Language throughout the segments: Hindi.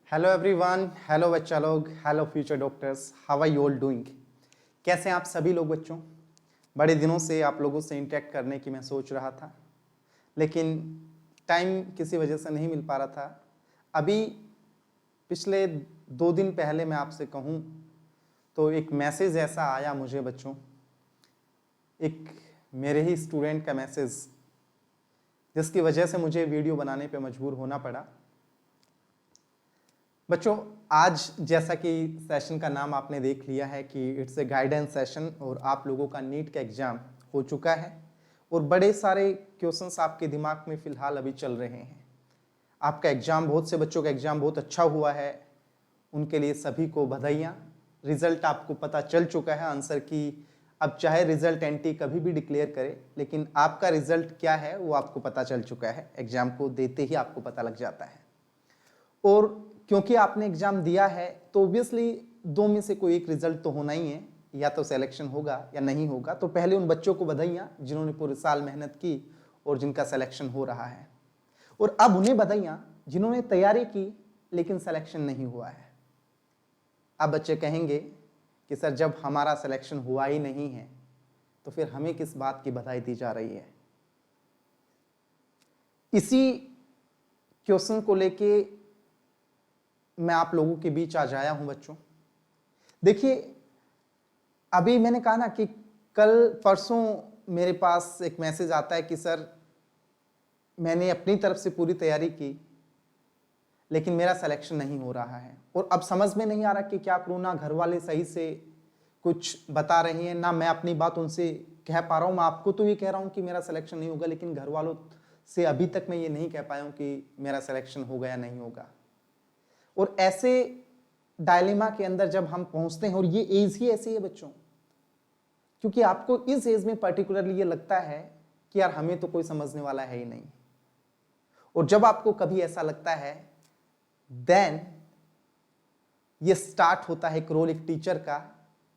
हेलो एवरीवन, हेलो बच्चा लोग, hello future doctors, how are you all doing. कैसे हैं आप सभी लोग बच्चों। बड़े दिनों से आप लोगों से इंटरेक्ट करने की मैं सोच रहा था, लेकिन टाइम किसी वजह से नहीं मिल पा रहा था। अभी पिछले 2 दिन पहले मैं आपसे कहूँ तो एक मैसेज ऐसा आया मुझे बच्चों, एक मेरे ही स्टूडेंट का मैसेज, जिसकी वजह से मुझे वीडियो बनाने पे मजबूर होना पड़ा। बच्चों, आज जैसा कि सेशन का नाम आपने देख लिया है कि इट्स ए गाइडेंस सेशन, और आप लोगों का नीट का एग्ज़ाम हो चुका है और बड़े सारे क्वेश्चंस आपके दिमाग में फ़िलहाल अभी चल रहे हैं। आपका एग्ज़ाम, बहुत से बच्चों का एग्ज़ाम बहुत अच्छा हुआ है, उनके लिए सभी को बधाइयाँ। रिज़ल्ट आपको पता चल चुका है आंसर की। अब चाहे रिज़ल्ट एनटी कभी भी डिक्लेयर करे, लेकिन आपका रिज़ल्ट क्या है वो आपको पता चल चुका है। एग्ज़ाम को देते ही आपको पता लग जाता है, और क्योंकि आपने एग्जाम दिया है तो ऑब्वियसली दो में से कोई एक रिजल्ट तो होना ही है, या तो सिलेक्शन होगा या नहीं होगा। तो पहले उन बच्चों को बधाइयाँ जिन्होंने पूरे साल मेहनत की और जिनका सिलेक्शन हो रहा है, और अब उन्हें बधाइयाँ जिन्होंने तैयारी की लेकिन सिलेक्शन नहीं हुआ है। अब बच्चे कहेंगे कि सर, जब हमारा सिलेक्शन हुआ ही नहीं है तो फिर हमें किस बात की बधाई दी जा रही है। इसी क्वेश्चन को लेके मैं आप लोगों के बीच आज आया हूं बच्चों। देखिए, अभी मैंने कहा ना कि कल परसों मेरे पास एक मैसेज आता है कि सर, मैंने अपनी तरफ से पूरी तैयारी की लेकिन मेरा सिलेक्शन नहीं हो रहा है, और अब समझ में नहीं आ रहा कि क्या करूं। ना घर वाले सही से कुछ बता रहे हैं, ना मैं अपनी बात उनसे कह पा रहा हूं। मैं आपको तो ये कह रहा हूं कि मेरा सिलेक्शन नहीं होगा, लेकिन घर वालों से अभी तक मैं ये नहीं कह पाया हूं कि मेरा सिलेक्शन होगा या नहीं होगा। और ऐसे डायलेमा के अंदर जब हम पहुंचते हैं, और ये एज ही ऐसी है बच्चों, क्योंकि आपको इस एज में पर्टिकुलरली ये लगता है कि यार हमें तो कोई समझने वाला है ही नहीं। और जब आपको कभी ऐसा लगता है, देन ये स्टार्ट होता है एक रोल एक टीचर का,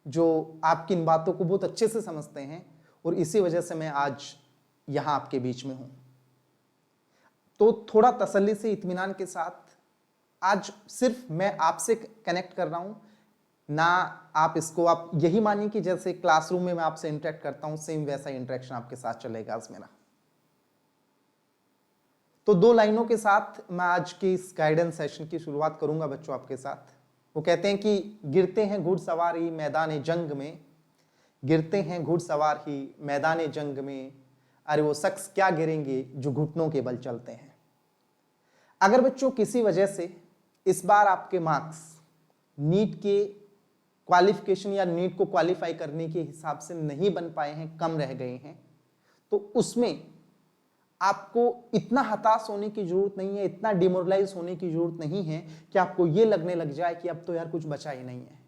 जो आपकी इन बातों को बहुत अच्छे से समझते हैं, और इसी वजह से मैं आज यहां आपके बीच में हूं। तो थोड़ा तसल्ली से, इत्मीनान के साथ आज सिर्फ मैं आपसे कनेक्ट कर रहा हूं ना। आप इसको आप यही मानिए कि जैसे क्लासरूम में मैं आपसे इंटरेक्ट करता हूं, सेम वैसा इंटरेक्शन आपके साथ चलेगा आज मेरा। तो 2 लाइनों के साथ मैं आज की इस गाइडेंस सेशन की शुरुआत करूंगा बच्चों आपके साथ। वो कहते हैं कि गिरते हैं घुड़सवार ही मैदान जंग में, गिरते हैं घुड़सवार ही मैदान जंग में, अरे वो शख्स क्या गिरेंगे जो घुटनों के बल चलते हैं। अगर बच्चों किसी वजह से इस बार आपके मार्क्स नीट के क्वालिफिकेशन या नीट को क्वालिफाई करने के हिसाब से नहीं बन पाए हैं, कम रह गए हैं, तो उसमें आपको इतना हताश होने की जरूरत नहीं है, इतना डिमोरलाइज होने की जरूरत नहीं है कि आपको यह लगने लग जाए कि अब तो यार कुछ बचा ही नहीं है।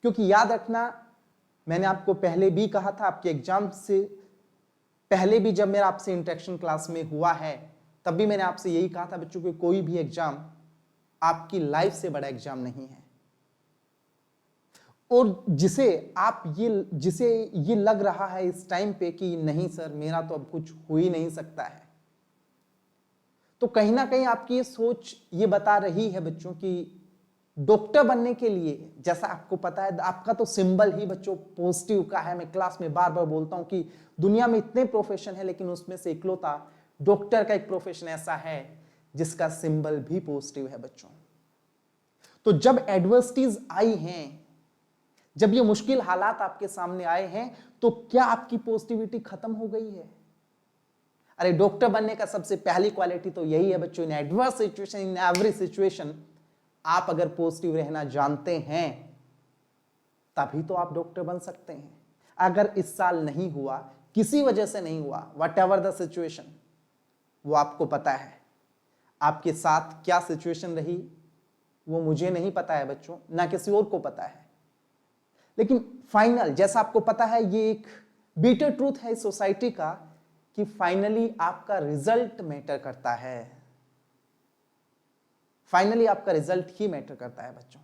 क्योंकि याद रखना, मैंने आपको पहले भी कहा था, आपके एग्जाम से पहले भी जब मेरा आपसे इंटरेक्शन क्लास में हुआ है, तब भी मैंने आपसे यही कहा था बच्चों कि कोई भी एग्जाम आपकी लाइफ से बड़ा एग्जाम नहीं है। और जिसे ये लग रहा है इस टाइम पे कि नहीं सर, मेरा तो अब कुछ हो ही नहीं सकता है, तो कहीं ना कहीं आपकी ये सोच ये बता रही है बच्चों कि डॉक्टर बनने के लिए, जैसा आपको पता है, आपका तो सिंबल ही बच्चों पॉजिटिव का है। मैं क्लास में बार बार बोलता हूं कि दुनिया में इतने प्रोफेशन है, लेकिन उसमें से इकलौता डॉक्टर का एक प्रोफेशन ऐसा है जिसका सिंबल भी पॉजिटिव है बच्चों। तो जब एडवर्सिटीज आई हैं, जब ये मुश्किल हालात आपके सामने आए हैं, तो क्या आपकी पॉजिटिविटी खत्म हो गई है? अरे, डॉक्टर बनने का सबसे पहली क्वालिटी तो यही है बच्चों, in adverse situation, in every situation, आप अगर पॉजिटिव रहना जानते हैं तभी तो आप डॉक्टर बन सकते हैं। अगर इस साल नहीं हुआ, किसी वजह से नहीं हुआ, वट एवर द सिचुएशन, वो आपको पता है। आपके साथ क्या सिचुएशन रही वो मुझे नहीं पता है बच्चों, ना किसी और को पता है, लेकिन फाइनल, जैसा आपको पता है, ये एक बीटर ट्रूथ है इस सोसाइटी का कि फाइनली आपका रिजल्ट मैटर करता है। फाइनली आपका रिजल्ट ही मैटर करता है बच्चों।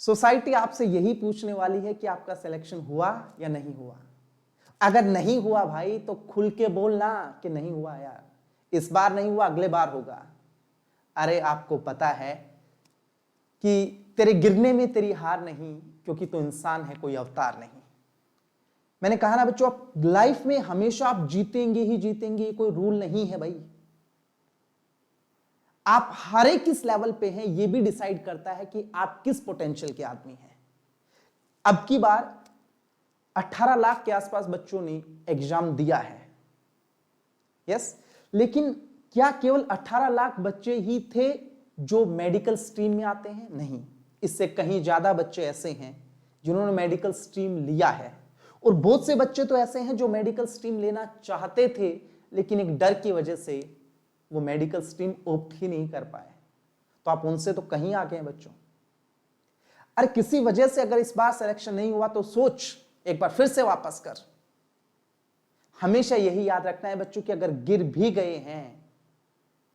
सोसाइटी आपसे यही पूछने वाली है कि आपका सिलेक्शन हुआ या नहीं हुआ। अगर नहीं हुआ भाई, तो खुल के बोलना कि नहीं हुआ यार, इस बार नहीं हुआ, अगले बार होगा। अरे आपको पता है कि तेरे गिरने में तेरी हार नहीं, क्योंकि तू इंसान है, कोई अवतार नहीं। मैंने कहा ना बच्चों, आप लाइफ में हमेशा आप जीतेंगे ही जीतेंगे, ये कोई रूल नहीं है भाई। आप हर एक किस लेवल पे हैं ये भी डिसाइड करता है कि आप किस पोटेंशियल के आदमी हैं। अब की बार 18 लाख के आसपास बच्चों ने एग्जाम दिया है, यस, लेकिन क्या केवल 18 लाख बच्चे ही थे जो मेडिकल स्ट्रीम में आते हैं? नहीं, इससे कहीं ज्यादा बच्चे ऐसे हैं जिन्होंने मेडिकल स्ट्रीम लिया है, और बहुत से बच्चे तो ऐसे हैं जो मेडिकल स्ट्रीम लेना चाहते थे लेकिन एक डर की वजह से वो मेडिकल स्ट्रीम ऑप्ट ही नहीं कर पाए। तो आप उनसे तो कहीं आगे हैं बच्चों। अरे किसी वजह से अगर इस बार सिलेक्शन नहीं हुआ तो सोच, एक बार फिर से वापस कर। हमेशा यही याद रखना है बच्चों कि अगर गिर भी गए हैं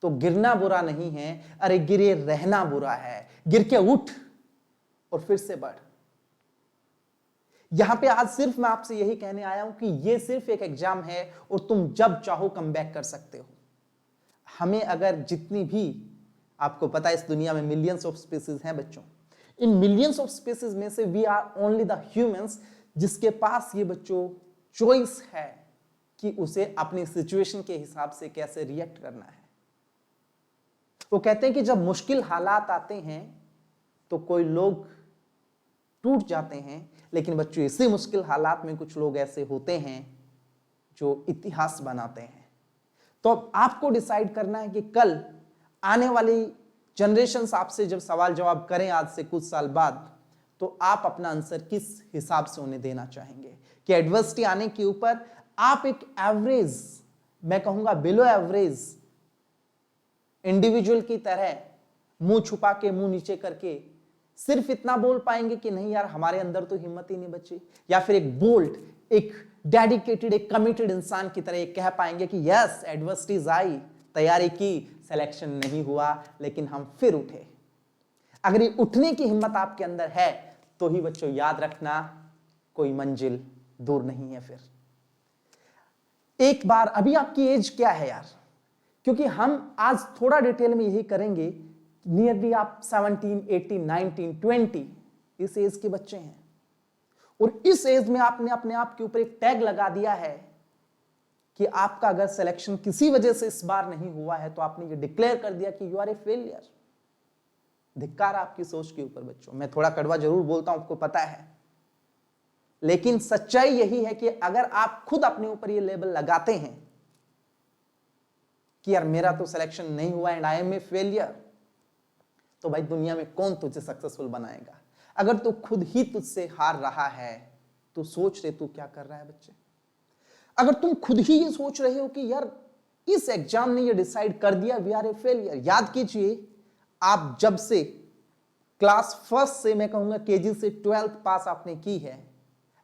तो गिरना बुरा नहीं है, अरे गिरे रहना बुरा है। गिर के उठ और फिर से बढ़। यहां पे आज सिर्फ मैं आपसे यही कहने आया हूं कि ये सिर्फ एक एग्जाम है और तुम जब चाहो कम बैक कर सकते हो। हमें अगर जितनी भी, आपको पता है इस दुनिया में मिलियंस ऑफ स्पीसीज हैं बच्चों, इन मिलियंस ऑफ स्पीसीज में से we are only the humans जिसके पास ये बच्चों चॉइस है कि उसे अपनी सिचुएशन के हिसाब से कैसे रिएक्ट करना है। वो कहते हैं कि जब मुश्किल हालात आते हैं तो कोई लोग टूट जाते हैं, लेकिन बच्चों इसी मुश्किल हालात में कुछ लोग ऐसे होते हैं जो इतिहास बनाते हैं। तो अब आपको डिसाइड करना है कि कल आने वाली जनरेशन्स आपसे जब सवाल जवाब करें आज से कुछ साल बाद, तो आप अपना आंसर किस हिसाब से उन्हें देना चाहेंगे। कि एडवर्सिटी आने के ऊपर आप एक एवरेज, मैं कहूंगा बिलो एवरेज इंडिविजुअल की तरह मुंह छुपा के, मुंह नीचे करके सिर्फ इतना बोल पाएंगे कि नहीं यार हमारे अंदर तो हिम्मत ही नहीं बची, या फिर एक बोल्ड, एक डेडिकेटेड, एक कमिटेड इंसान की तरह कह पाएंगे कि यस एडवर्सिटीज आई, तैयारी की, सिलेक्शन नहीं हुआ, लेकिन हम फिर उठे। अगर ये उठने की हिम्मत आपके अंदर है तो ही बच्चों याद रखना कोई मंजिल दूर नहीं है। फिर एक बार, अभी आपकी एज क्या है यार, क्योंकि हम आज थोड़ा डिटेल में यही करेंगे। नियरली आप 17, 18, 19, 20 इस एज के बच्चे हैं, और इस एज में आपने अपने आप के ऊपर एक टैग लगा दिया है कि आपका अगर सिलेक्शन किसी वजह से इस बार नहीं हुआ है तो आपने ये डिक्लेयर कर दिया कि यू आर ए फेलियर। धिक्कार आपकी सोच के ऊपर बच्चों। मैं थोड़ा कड़वा जरूर बोलता हूं, आपको पता है, लेकिन सच्चाई यही है कि अगर आप खुद अपने ऊपर ये लेबल लगाते हैं कि यार मेरा तो सिलेक्शन नहीं हुआ and I am a failure, तो भाई दुनिया में कौन तुझे सक्सेसफुल बनाएगा। अगर तू खुद ही तुझसे हार रहा है तो सोच रहे तू क्या कर रहा है बच्चे। अगर तुम खुद ही ये सोच रहे हो कि यार इस एग्जाम ने ये डिसाइड कर दिया वी आर ए फेलियर। याद कीजिए, आप जब से क्लास फर्स्ट से, मैं कहूंगा केजी से 12th पास आपने की है,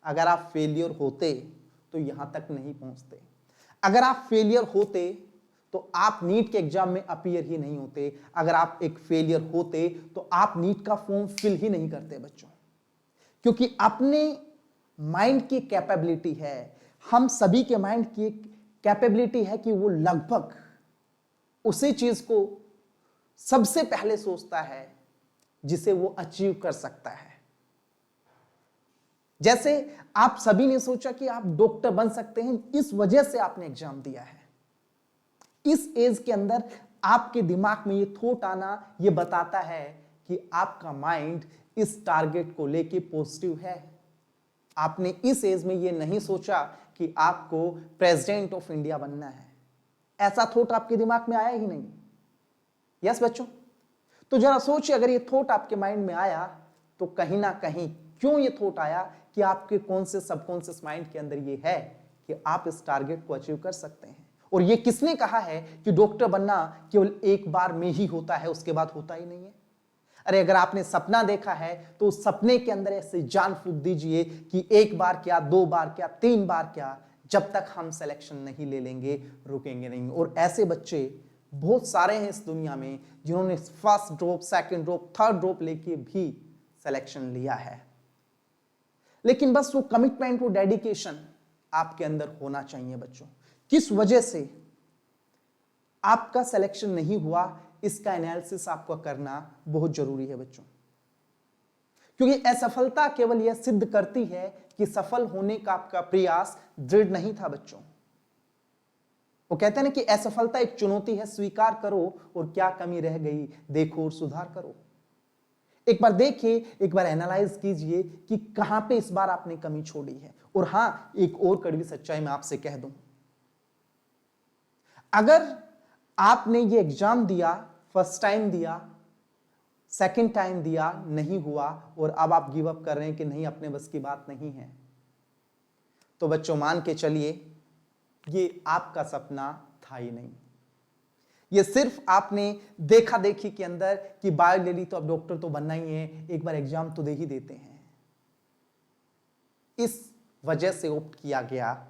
अगर आप फेलियर होते तो यहां तक नहीं पहुंचते। अगर आप फेलियर होते तो आप नीट के एग्जाम में अपीयर ही नहीं होते। अगर आप एक फेलियर होते तो आप नीट का फॉर्म फिल ही नहीं करते बच्चों। क्योंकि अपने माइंड की कैपेबिलिटी है, हम सभी के माइंड की कैपेबिलिटी है कि वो लगभग उसी चीज को सबसे पहले सोचता है जिसे वो अचीव कर सकता है। जैसे आप सभी ने सोचा कि आप डॉक्टर बन सकते हैं, इस वजह से आपने एग्जाम दिया है। इस एज के अंदर आपके दिमाग में ये थॉट आना, ये बताता है कि आपका माइंड इस टारगेट को लेके पॉजिटिव है। आपने इस एज में ये नहीं सोचा कि आपको प्रेसिडेंट ऑफ इंडिया बनना है, ऐसा थॉट आपके दिमाग में आया ही नहीं। यस बच्चों, तो जरा सोचिए, अगर ये थॉट आपके माइंड में आया तो कहीं ना कहीं क्यों ये थॉट आया कि आपके कॉन्शियस सबकॉन्शियस माइंड के अंदर ये है कि आप इस टारगेट को अचीव कर सकते हैं। और ये किसने कहा है कि डॉक्टर बनना केवल एक बार में ही होता है, उसके बाद होता ही नहीं है। अरे अगर आपने सपना देखा है तो उस सपने के अंदर ऐसे जान फूंक दीजिए कि एक बार क्या, दो बार क्या, तीन बार क्या, जब तक हम सिलेक्शन नहीं ले लेंगे रुकेंगे नहीं। और ऐसे बच्चे बहुत सारे हैं इस दुनिया में जिन्होंने first drop, second drop, third drop लेके भी सिलेक्शन लिया है। लेकिन बस वो कमिटमेंट, वो डेडिकेशन आपके अंदर होना चाहिए बच्चों। किस वजह से आपका सिलेक्शन नहीं हुआ, इसका एनालिसिस आपको करना बहुत जरूरी है बच्चों, क्योंकि असफलता केवल यह सिद्ध करती है कि सफल होने का आपका प्रयास दृढ़ नहीं था बच्चों। वो कहते हैं ना कि असफलता एक चुनौती है, स्वीकार करो और क्या कमी रह गई देखो और सुधार करो। एक बार देखिए, एक बार एनालाइज कीजिए कि कहां पे इस बार आपने कमी छोड़ी है। और हां, एक और कड़वी सच्चाई मैं आपसे कह दूं, अगर आपने ये एग्जाम दिया, फर्स्ट टाइम दिया, सेकंड टाइम दिया, नहीं हुआ और अब आप गिव अप कर रहे हैं कि नहीं अपने बस की बात नहीं है, तो बच्चों मान के चलिए ये आपका सपना था ही नहीं। ये सिर्फ आपने देखा देखी के अंदर कि बायो ले ली तो अब डॉक्टर तो बनना ही है, एक बार एग्जाम तो दे ही देते हैं, इस वजह से ऑप्ट किया गया।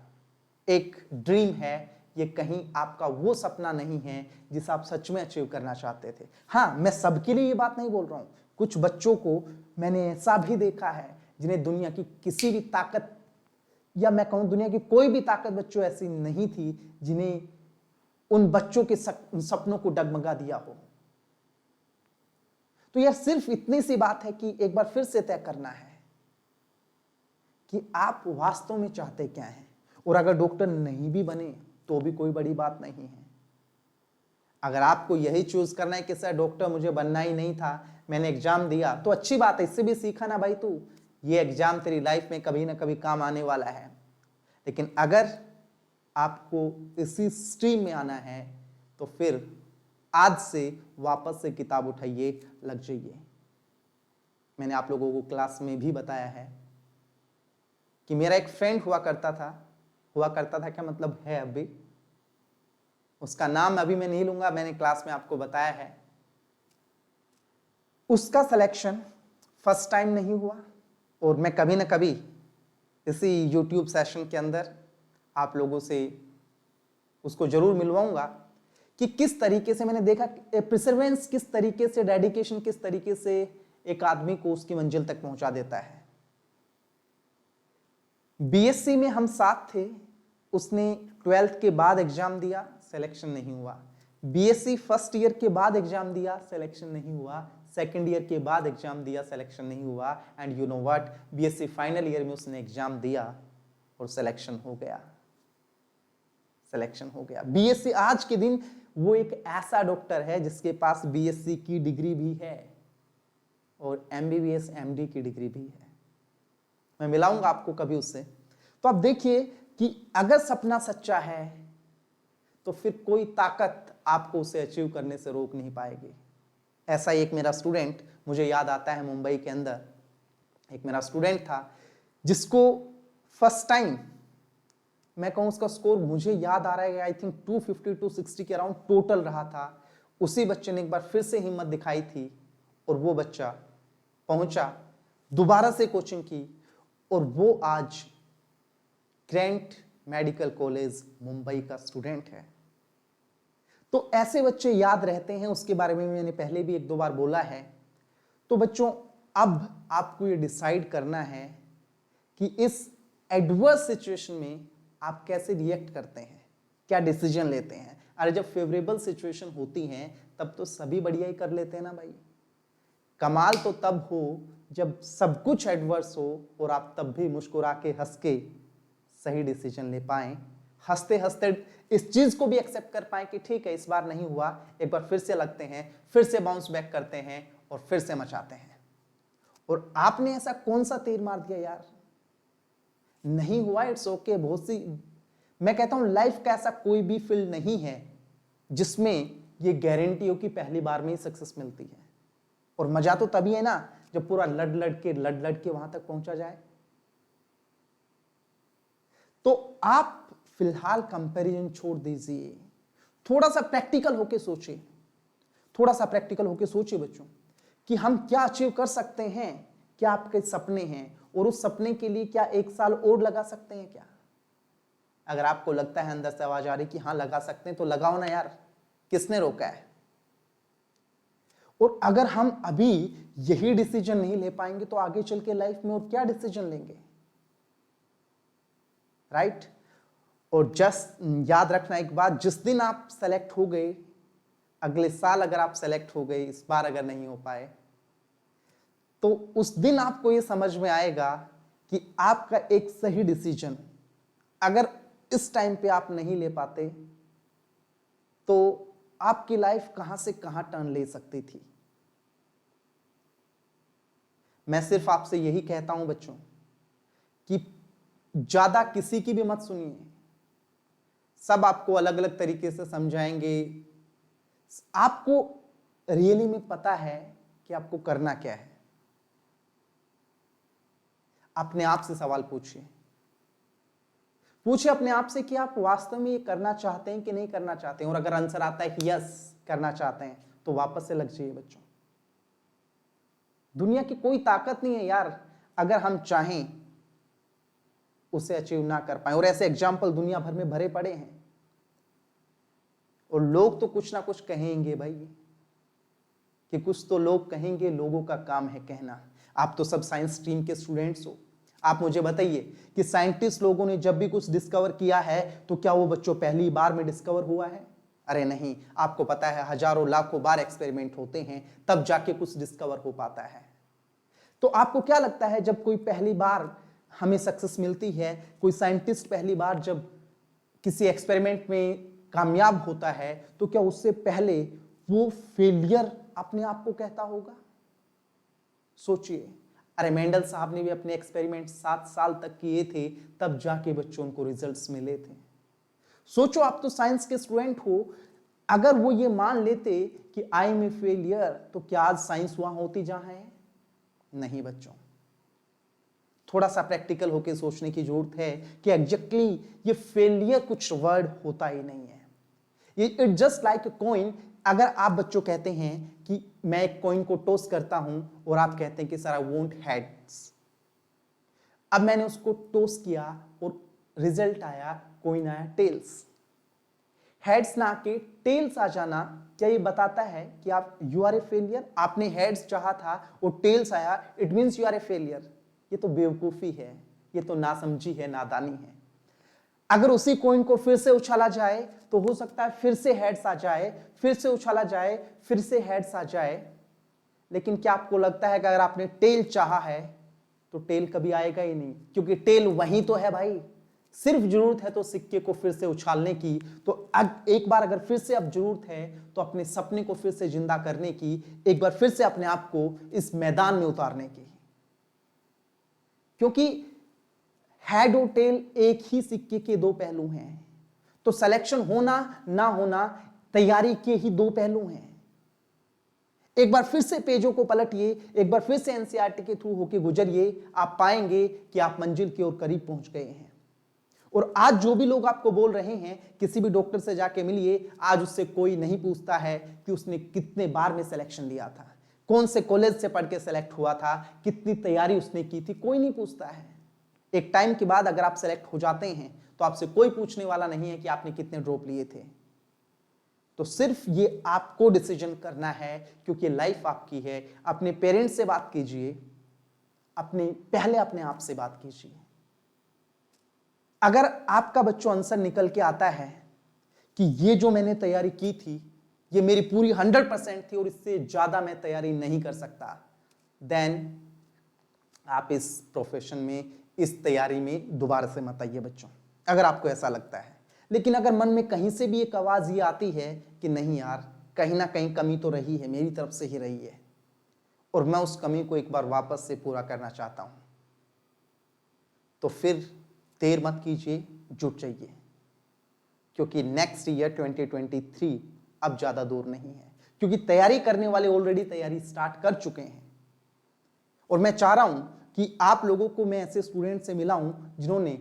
एक ड्रीम है, ये कहीं आपका वो सपना नहीं है जिसे आप सच में अचीव करना चाहते थे। हाँ, मैं सबके लिए ये बात नहीं बोल रहा हूं, कुछ बच्चों को मैंने ऐसा भी देखा है जिन्हें दुनिया की किसी भी ताकत, या मैं कहूं दुनिया की कोई भी ताकत बच्चों ऐसी नहीं थी जिन्हें उन बच्चों के सपनों को डगमगा दिया हो। तो यह सिर्फ इतनी सी बात है कि एक बार फिर से तय करना है कि आप वास्तव में चाहते क्या हैं। और अगर डॉक्टर नहीं भी बने तो भी कोई बड़ी बात नहीं है। अगर आपको यही चूज करना है कि सर डॉक्टर मुझे बनना ही नहीं था, मैंने एग्जाम दिया, तो अच्छी बात है, इससे भी सीखा ना भाई, तू ये एग्जाम तेरी लाइफ में कभी ना कभी काम आने वाला है। लेकिन अगर आपको इसी स्ट्रीम में आना है तो फिर आज से वापस से किताब उठाइए, लग जाइए। मैंने आप लोगों को क्लास में भी बताया है कि मेरा एक फ्रेंड हुआ करता था क्या मतलब है अभी, उसका नाम अभी मैं नहीं लूंगा, मैंने क्लास में आपको बताया है। उसका सिलेक्शन फर्स्ट टाइम नहीं हुआ और मैं कभी ना कभी इसी YouTube सेशन के अंदर आप लोगों से उसको जरूर मिलवाऊंगा कि किस तरीके से मैंने देखा परसिवरेंस, किस तरीके से डेडिकेशन, किस तरीके से एक आदमी को उसकी मंजिल तक पहुंचा देता है। बीएससी में हम साथ थे, उसने 12th के बाद एग्जाम दिया, सिलेक्शन नहीं हुआ। बीएससी फर्स्ट ईयर के बाद एग्जाम दिया, सिलेक्शन नहीं हुआ। सेकंड ईयर के बाद एग्जाम दिया, सिलेक्शन नहीं हुआ। And you know what, BSc final year में उसने एग्जाम दिया और सिलेक्शन हो गया, सिलेक्शन हो गया। बीएससी आज के दिन वो एक ऐसा डॉक्टर है जिसके पास बीएससी की डिग्री भी है और एमबीबीएस एमडी की डिग्री भी है। मैं मिलाऊंगा आपको कभी उससे। तो आप देखिए कि अगर सपना सच्चा है तो फिर कोई ताकत आपको उसे अचीव करने से रोक नहीं पाएगी। ऐसा एक मेरा स्टूडेंट मुझे याद आता है, मुंबई के अंदर एक मेरा स्टूडेंट था जिसको फर्स्ट टाइम, मैं कहूं उसका स्कोर मुझे याद आ रहा है आई थिंक 250 260 के अराउंड टोटल रहा था। उसी बच्चे ने एक बार फिर से हिम्मत दिखाई थी और वो बच्चा पहुंचा, दोबारा से कोचिंग की और वो आज ग्रेंट मेडिकल कॉलेज मुंबई का स्टूडेंट है। तो ऐसे बच्चे याद रहते हैं, उसके बारे में मैंने पहले भी एक दो बार बोला है। तो बच्चों अब आपको ये डिसाइड करना है कि इस एडवर्स सिचुएशन में आप कैसे रिएक्ट करते हैं, क्या डिसीजन लेते हैं। अरे जब फेवरेबल सिचुएशन होती हैं तब तो सभी बढ़िया ही कर लेते हैं ना भाई। कमाल तो तब हो जब सब कुछ एडवर्स हो और आप तब भी मुस्कुरा के हंस के सही डिसीजन ले पाएं, हंसते हंसते इस चीज को भी एक्सेप्ट कर पाएं कि ठीक है इस बार नहीं हुआ, एक बार फिर से लगते हैं, फिर से बाउंस बैक करते हैं और फिर से मचाते हैं। और आपने ऐसा कौन सा तीर मार दिया यार, नहीं हुआ, इट्स ओके। बहुत सी, मैं कहता हूं लाइफ का ऐसा कोई भी फील्ड नहीं है जिसमें ये गारंटी हो कि पहली बार में ही सक्सेस मिलती है। और मजा तो तभी है ना जब पूरा लड़ लड़ के वहां तक पहुंचा जाए। तो आप फिलहाल कंपैरिजन छोड़ दीजिए, थोड़ा सा प्रैक्टिकल होके सोचिए, थोड़ा सा प्रैक्टिकल होके सोचिए बच्चों कि हम क्या अचीव कर सकते हैं, क्या आपके सपने हैं और उस सपने के लिए क्या 1 साल और लगा सकते हैं क्या। अगर आपको लगता है अंदर से आवाज आ रही कि हाँ लगा सकते हैं तो लगाओ ना यार, किसने रोका है। और अगर हम अभी यही डिसीजन नहीं ले पाएंगे तो आगे चल के लाइफ में और क्या डिसीजन लेंगे, राइट। और जस्ट याद रखना एक बात, जिस दिन आप सेलेक्ट हो गए, अगले साल अगर आप सेलेक्ट हो गए, इस बार अगर नहीं हो पाए, तो उस दिन आपको ये समझ में आएगा कि आपका एक सही डिसीजन अगर इस टाइम पे आप नहीं ले पाते तो आपकी लाइफ कहां से कहां टर्न ले सकती थी। मैं सिर्फ आपसे यही कहता हूं बच्चों कि ज्यादा किसी की भी मत सुनिए, सब आपको अलग अलग तरीके से समझाएंगे। आपको रियली में पता है कि आपको करना क्या है। अपने आप से सवाल पूछिए, पूछिए अपने आप से कि आप वास्तव में ये करना चाहते हैं कि नहीं करना चाहते हैं। और अगर आंसर आता है कि यस करना चाहते हैं तो वापस से लग जाइए बच्चों। दुनिया की कोई ताकत नहीं है यार, अगर हम चाहें उसे अचीव ना कर पाए। और ऐसे एग्जाम्पल दुनिया भर में भरे पड़े हैं। और लोग तो कुछ ना कुछ कहेंगे भाई, कि कुछ तो लोग कहेंगे, लोगों का काम है कहना। आप तो सब साइंस स्ट्रीम के स्टूडेंट्स हो, आप मुझे बताइए कि साइंटिस्ट लोगों ने जब भी कुछ डिस्कवर किया है तो क्या वो बच्चों पहली बार में डिस्कवर हुआ है? अरे नहीं, आपको पता है हजारों लाखों बार एक्सपेरिमेंट होते हैं तब जाके कुछ डिस्कवर हो पाता है। तो आपको क्या लगता है जब कोई पहली बार हमें सक्सेस मिलती है, कोई साइंटिस्ट पहली बार जब किसी एक्सपेरिमेंट में कामयाब होता है, तो क्या उससे पहले वो फेलियर अपने आप को कहता होगा? सोचिए, अरे मेंडल साहब ने भी अपने एक्सपेरिमेंट 7 साल तक किए थे, तब जाके बच्चों को रिजल्ट्स मिले थे। सोचो, आप तो साइंस के स्टूडेंट हो, अगर वो ये मान लेते कि आई एम ए फेलियर, तो क्या आज साइंस वहां होती जहां है? नहीं बच्चों, थोड़ा सा प्रैक्टिकल होकर सोचने की जरूरत है कि एग्जैक्टली ये फेलियर कुछ वर्ड होता ही नहीं है। ये it just like a coin. अगर आप बच्चों कहते हैं कि मैं एक कॉइन को टॉस करता हूं और आप कहते हैं कि सर आई वांट हेड्स, अब मैंने उसको टॉस किया और रिजल्ट आया, कॉइन आया टेल्स। हेड्स ना आके टेल्स आ जाना, क्या ये बताता है कि आप यू आर ए फेलियर? आपने हेड्स चाहा था और टेल्स आया, it means you are a failure. ये तो बेवकूफी है, ये तो नासमझी है, नादानी है। अगर उसी कॉइन को फिर से उछाला जाए तो हो सकता है फिर से हेड्स आ जाए, फिर से उछाला जाए, फिर से हेड्स आ जाए। लेकिन क्या आपको लगता है कि अगर आपने टेल चाहा है तो टेल कभी आएगा ही नहीं? क्योंकि टेल वही तो है भाई। सिर्फ जरूरत है तो सिक्के को फिर से उछालने की। तो अब एक बार अगर फिर से अब जरूरत है तो अपने सपने को फिर से जिंदा करने की, एक बार फिर से अपने आप को इस मैदान में उतारने की। क्योंकि हेड और टेल एक ही सिक्के के दो पहलू हैं। तो सिलेक्शन होना ना होना तैयारी के ही दो पहलू हैं। एक बार फिर से पेजों को पलटिए, एक बार फिर से एनसीईआरटी के थ्रू होकर गुजरिए, आप पाएंगे कि आप मंजिल की ओर करीब पहुंच गए हैं। और आज जो भी लोग आपको बोल रहे हैं, किसी भी डॉक्टर से जाके मिलिए, आज उससे कोई नहीं पूछता है कि उसने कितने बार में सिलेक्शन लिया था, कौन से कॉलेज से पढ़ के सिलेक्ट हुआ था, कितनी तैयारी उसने की थी, कोई नहीं पूछता है। एक टाइम के बाद अगर आप सेलेक्ट हो जाते हैं तो आपसे कोई पूछने वाला नहीं है कि आपने कितने ड्रॉप लिए थे। तो सिर्फ ये आपको डिसीजन करना है, क्योंकि लाइफ आपकी है। अपने पेरेंट्स से बात कीजिए, पहले अपने आप से बात कीजिए। अगर आपका बच्चों आंसर निकल के आता है कि ये जो मैंने तैयारी की थी ये मेरी पूरी 100% थी और इससे ज्यादा मैं तैयारी नहीं कर सकता, देन आप इस प्रोफेशन में, इस तैयारी में दोबारा से मत आइए बच्चों, अगर आपको ऐसा लगता है। लेकिन अगर मन में कहीं से भी एक आवाज ये आती है कि नहीं यार, कहीं ना कहीं कमी तो रही है, मेरी तरफ से ही रही है और मैं उस कमी को एक बार वापस से पूरा करना चाहता हूं, तो फिर देर मत कीजिए, जुट जाइए। क्योंकि नेक्स्ट ईयर 2023 अब ज्यादा दूर नहीं है, क्योंकि तैयारी करने वाले ऑलरेडी तैयारी स्टार्ट कर चुके हैं। और मैं चाह रहा हूं कि आप लोगों को मैं ऐसे स्टूडेंट से मिलाऊं जिन्होंने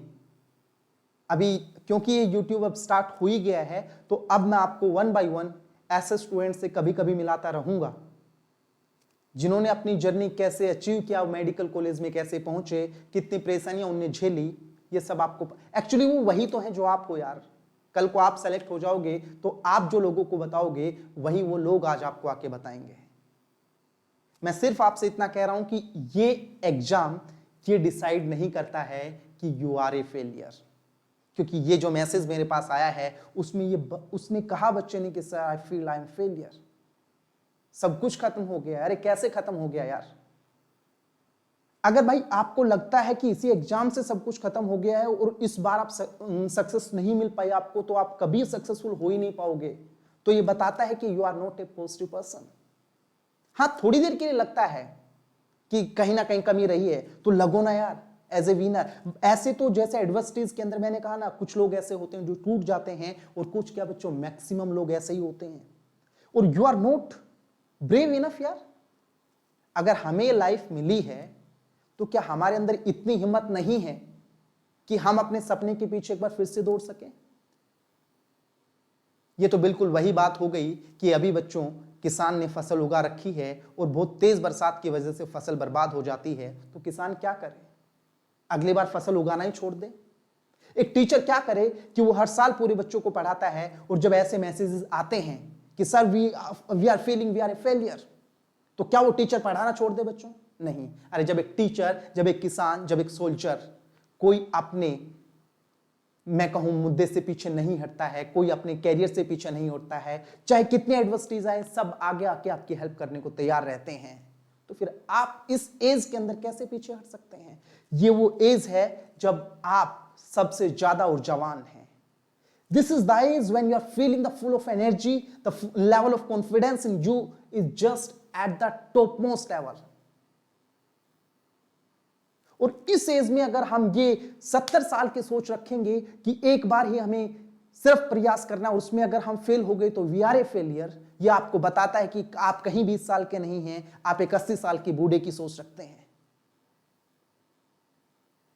अभी, क्योंकि ये YouTube अब स्टार्ट हो ही गया है, तो अब मैं आपको 1 by 1 ऐसे स्टूडेंट से कभी कभी मिलाता रहूंगा जिन्होंने अपनी जर्नी कैसे अचीव किया, मेडिकल कॉलेज में कैसे पहुंचे, कितनी परेशानियां उनने झेली, ये सब आपको एक्चुअली वो वही तो हैं जो आप हो यार। कल को आप सेलेक्ट हो जाओगे तो आप जो लोगों को बताओगे वही वो लोग आज आपको आके बताएंगे। मैं सिर्फ आपसे इतना कह रहा हूं कि ये एग्जाम ये डिसाइड नहीं करता है कि यू आर ए फेलियर। क्योंकि ये जो मैसेज मेरे पास आया है उसमें उसने कहा बच्चे ने कि sir I feel I am failure, सब कुछ खत्म हो गया। अरे कैसे खत्म हो गया यार? अगर भाई आपको लगता है कि इसी एग्जाम से सब कुछ खत्म हो गया है और इस बार आप सक्सेस नहीं मिल पाई आपको, तो आप कभी सक्सेसफुल हो ही नहीं पाओगे। तो ये बताता है कि you are not a positive person. हाँ, थोड़ी देर के लिए लगता है कि कहीं ना कहीं कमी रही है, तो लगो ना यार एज ए विनर। ऐसे तो जैसे एडवर्सिटीज के अंदर मैंने कहा ना, कुछ लोग ऐसे होते हैं जो टूट जाते हैं, और कुछ क्या बच्चों, मैक्सिमम लोग ऐसे ही होते हैं। और you are not brave enough यार। अगर हमें लाइफ मिली है तो क्या हमारे अंदर इतनी हिम्मत नहीं है कि हम अपने सपने के पीछे एक बार फिर से दौड़ सकें? ये तो बिल्कुल वही बात हो गई कि अभी बच्चों किसान ने फसल उगा रखी है और बहुत तेज बरसात की वजह से फसल बर्बाद हो जाती है, तो किसान क्या करे? अगली बार फसल उगाना ही छोड़ दे? एक टीचर क्या करे कि वो हर साल पूरे बच्चों को पढ़ाता है, और जब ऐसे मैसेजेस आते हैं कि sir we are failing, we are a failure, तो क्या वो टीचर पढ़ाना छोड़ दे बच्चों? नहीं। अरे जब एक टीचर, जब एक किसान, जब एक सोल्जर कोई अपने, मैं कहूं, मुद्दे से पीछे नहीं हटता है, कोई अपने कैरियर से पीछे नहीं हटता है, चाहे कितने एडवर्सिटीज आए, सब आगे आके आपकी हेल्प करने को तैयार रहते हैं, तो फिर आप इस एज के अंदर कैसे पीछे हट सकते हैं? ये वो एज है जब आप सबसे ज्यादा ऊर्जावान हैं। This is the age when you are feeling the full of energy, the level of confidence in you is just at the topmost level. और इस एज में अगर हम ये 70 साल की सोच रखेंगे कि एक बार ही हमें सिर्फ प्रयास करना, उसमें अगर हम फेल हो गए तो वी आर ए फेलियर, ये आपको बताता है कि आप कहीं 20 साल के नहीं हैं, आप एक 80 साल की बूढ़े की सोच रखते हैं।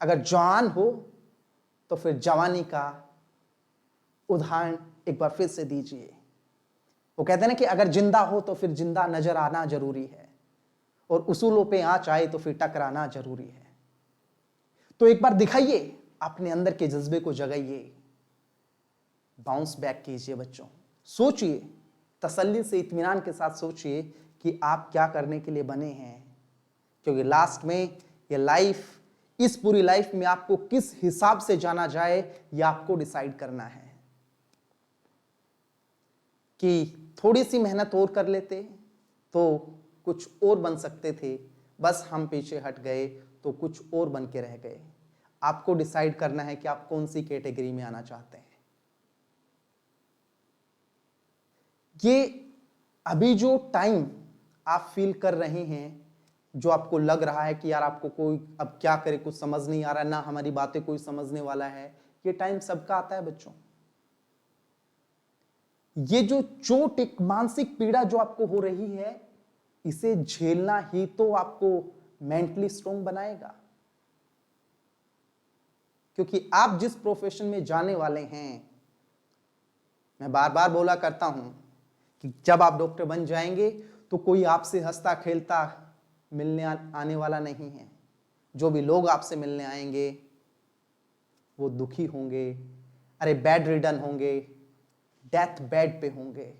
अगर जवान हो तो फिर जवानी का उदाहरण एक बार फिर से दीजिए। वो कहते हैं ना कि अगर जिंदा हो तो फिर जिंदा नजर आना जरूरी है, और उसूलों पे आँच आए तो फिर टकराना जरूरी है। तो एक बार दिखाइए, अपने अंदर के जज्बे को जगाइए, बाउंस बैक कीजिए बच्चों। सोचिए, तसल्ली से, इत्मीनान के साथ सोचिए कि आप क्या करने के लिए बने हैं, क्योंकि लास्ट में ये लाइफ, इस पूरी लाइफ में आपको किस हिसाब से जाना जाए, ये आपको डिसाइड करना है। कि थोड़ी सी मेहनत और कर लेते तो कुछ और बन सकते थे, बस हम पीछे हट गए तो कुछ और बन के रह गए। आपको डिसाइड करना है कि आप कौन सी कैटेगरी में आना चाहते हैं। ये अभी जो टाइम आप फील कर रहे हैं, जो आपको लग रहा है कि यार आपको कोई अब क्या करे, कुछ समझ नहीं आ रहा, ना हमारी बातें कोई समझने वाला है, ये टाइम सबका आता है बच्चों। ये जो चोट, एक मानसिक पीड़ा जो आपको हो रही है, इसे झेलना ही तो आपको मेंटली स्ट्रांग बनाएगा। क्योंकि आप जिस प्रोफेशन में जाने वाले हैं, मैं बार बार बोला करता हूं कि जब आप डॉक्टर बन जाएंगे तो कोई आपसे हंसता खेलता मिलने आने वाला नहीं है। जो भी लोग आपसे मिलने आएंगे वो दुखी होंगे, अरे बेड रिडन होंगे, डेथ बेड पे होंगे।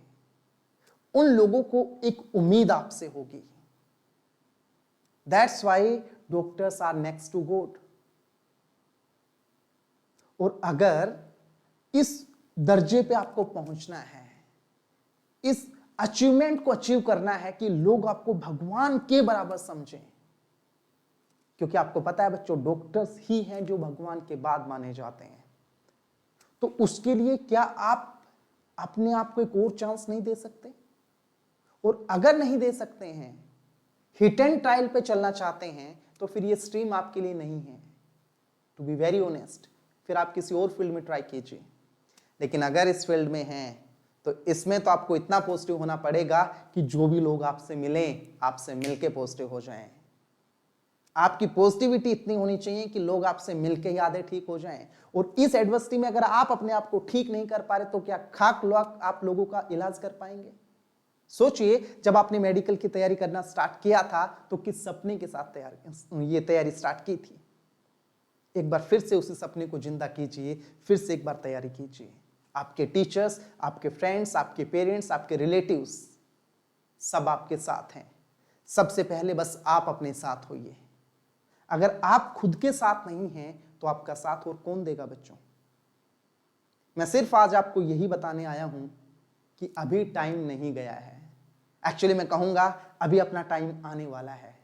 उन लोगों को एक उम्मीद आपसे होगी। That's why doctors are next to God. और अगर इस दर्जे पे आपको पहुंचना है, इस अचीवमेंट को अचीव करना है कि लोग आपको भगवान के बराबर समझें, क्योंकि आपको पता है बच्चों, डॉक्टर्स ही हैं जो भगवान के बाद माने जाते हैं, तो उसके लिए क्या आप अपने आप को एक और चांस नहीं दे सकते? और अगर नहीं दे सकते हैं, हिट एंड ट्रायल पे चलना चाहते हैं, तो फिर ये स्ट्रीम आपके लिए नहीं है। टू बी वेरी ऑनेस्ट, फिर आप किसी और फील्ड में ट्राई कीजिए। लेकिन अगर इस फील्ड में हैं तो इसमें तो आपको इतना पॉजिटिव होना पड़ेगा कि जो भी लोग आपसे मिलें, आपसे मिलके पॉजिटिव हो जाएं। आपकी पॉजिटिविटी इतनी होनी चाहिए कि लोग आपसे मिलके ही आधे ठीक हो जाएं। और इस एडवर्सिटी में अगर आप अपने आप को ठीक नहीं कर पा रहे, तो क्या खाक लोग आप लोगों का इलाज कर पाएंगे? सोचिए, जब आपने मेडिकल की तैयारी करना स्टार्ट किया था तो किस सपने के साथ ये तैयारी स्टार्ट की थी? एक बार फिर से उसी सपने को जिंदा कीजिए, फिर से एक बार तैयारी कीजिए। आपके टीचर्स, आपके फ्रेंड्स, आपके पेरेंट्स, आपके रिलेटिव्स सब आपके साथ हैं। सबसे पहले बस आप अपने साथ होइए। अगर आप खुद के साथ नहीं हैं तो आपका साथ और कौन देगा बच्चों? मैं सिर्फ आज आपको यही बताने आया हूं कि अभी टाइम नहीं गया है। एक्चुअली मैं कहूंगा अभी अपना टाइम आने वाला है।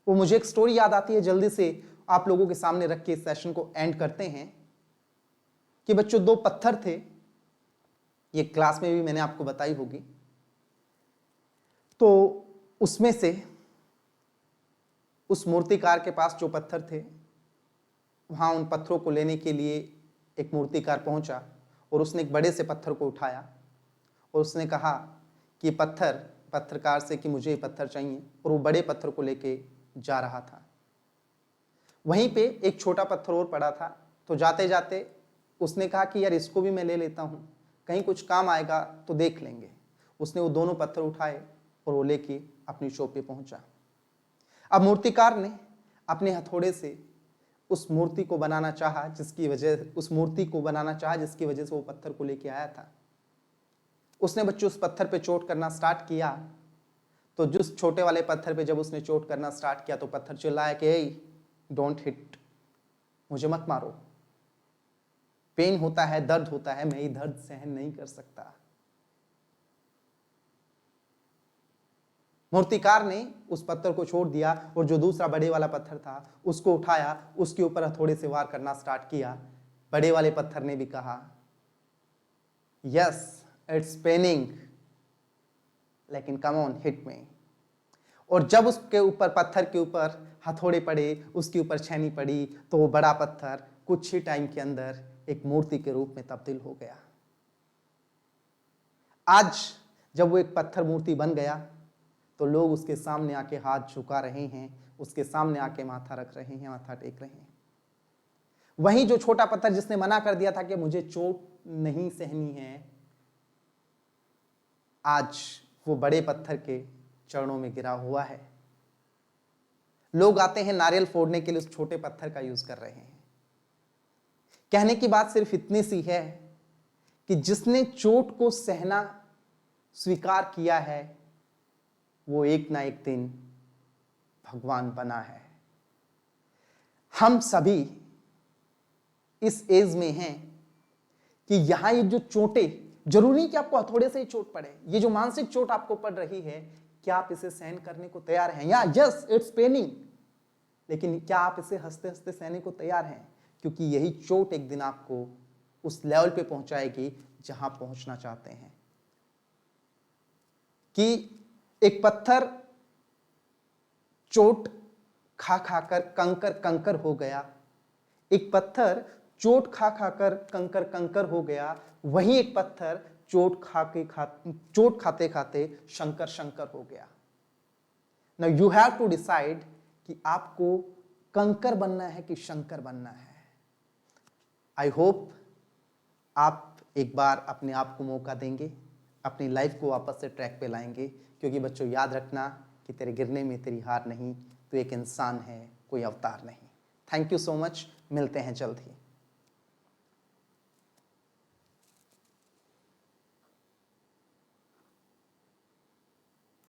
वो मुझे एक स्टोरी याद आती है, जल्दी से आप लोगों के सामने रख के इस सेशन को एंड करते हैं। कि बच्चों, दो पत्थर थे, ये क्लास में भी मैंने आपको बताई होगी। तो उसमें से उस मूर्तिकार के पास जो पत्थर थे, वहां उन पत्थरों को लेने के लिए एक मूर्तिकार पहुंचा और उसने एक बड़े से पत्थर को उठाया और उसने कहा कि पत्थरकार से कि मुझे ये पत्थर चाहिए, और वो बड़े पत्थर को लेके जा रहा था। वहीं पे एक छोटा पत्थर और पड़ा था, तो जाते जाते उसने कहा कि यार इसको भी मैं ले लेता हूँ, कहीं कुछ काम आएगा तो देख लेंगे। उसने वो दोनों पत्थर उठाए और वो लेके अपनी शॉप पे पहुंचा। अब मूर्तिकार ने अपने हथौड़े से उस मूर्ति को बनाना चाहा जिसकी वजह से वो पत्थर को लेके आया था। उसने बच्चों उस पत्थर पे चोट करना स्टार्ट किया। तो जिस छोटे वाले पत्थर पे जब उसने चोट करना स्टार्ट किया तो पत्थर चिल्लाया कि ए डोंट हिट, मुझे मत मारो, पेन होता है, दर्द होता है, मैं ये दर्द सहन नहीं कर सकता। मूर्तिकार ने उस पत्थर को छोड़ दिया और जो दूसरा बड़े वाला पत्थर था उसको उठाया, उसके ऊपर हथौड़े से वार करना स्टार्ट किया। बड़े वाले पत्थर ने भी कहा यस इट्स पेनिंग, लेकिन कम ऑन हिट मी। और जब उसके ऊपर पत्थर के ऊपर हथौड़े पड़े, उसके ऊपर छेनी पड़ी, तो वो बड़ा पत्थर कुछ ही टाइम के अंदर एक मूर्ति के रूप में तब्दील हो गया। आज जब वो एक पत्थर मूर्ति बन गया तो लोग उसके सामने आके हाथ झुका रहे हैं, उसके सामने आके माथा रख रहे हैं, माथा टेक रहे हैं। वहीं जो छोटा पत्थर जिसने मना कर दिया था कि मुझे चोट नहीं सहनी है, आज वो बड़े पत्थर के चरणों में गिरा हुआ है। लोग आते हैं नारियल फोड़ने के लिए, उस छोटे पत्थर का यूज कर रहे हैं। कहने की बात सिर्फ इतनी सी है कि जिसने चोट को सहना स्वीकार किया है वो एक ना एक दिन भगवान बना है। हम सभी इस एज में हैं कि यहां ये जो चोटें, जरूरी कि आपको हथौड़े से ही चोट पड़े, ये जो मानसिक चोट आपको पड़ रही है, क्या आप इसे सहन करने को तैयार हैं? या यस इट्स पेनिंग, लेकिन क्या आप इसे हंसते हंसते सहने को तैयार हैं? क्योंकि यही चोट एक दिन आपको उस लेवल पे पहुंचाएगी जहां पहुंचना चाहते हैं। कि एक पत्थर चोट खा खाकर कंकर कंकर हो गया, एक पत्थर चोट खा खाकर कंकर कंकर हो गया, वहीं एक पत्थर चोट खाते खाते शंकर शंकर हो गया। Now you have to decide कि आपको कंकर बनना है कि शंकर बनना है। आई होप आप एक बार अपने आप को मौका देंगे, अपनी लाइफ को वापस से ट्रैक पे लाएंगे। क्योंकि बच्चों याद रखना कि तेरे गिरने में तेरी हार नहीं, तू एक इंसान है, कोई अवतार नहीं। थैंक यू सो मच, मिलते हैं जल्द ही।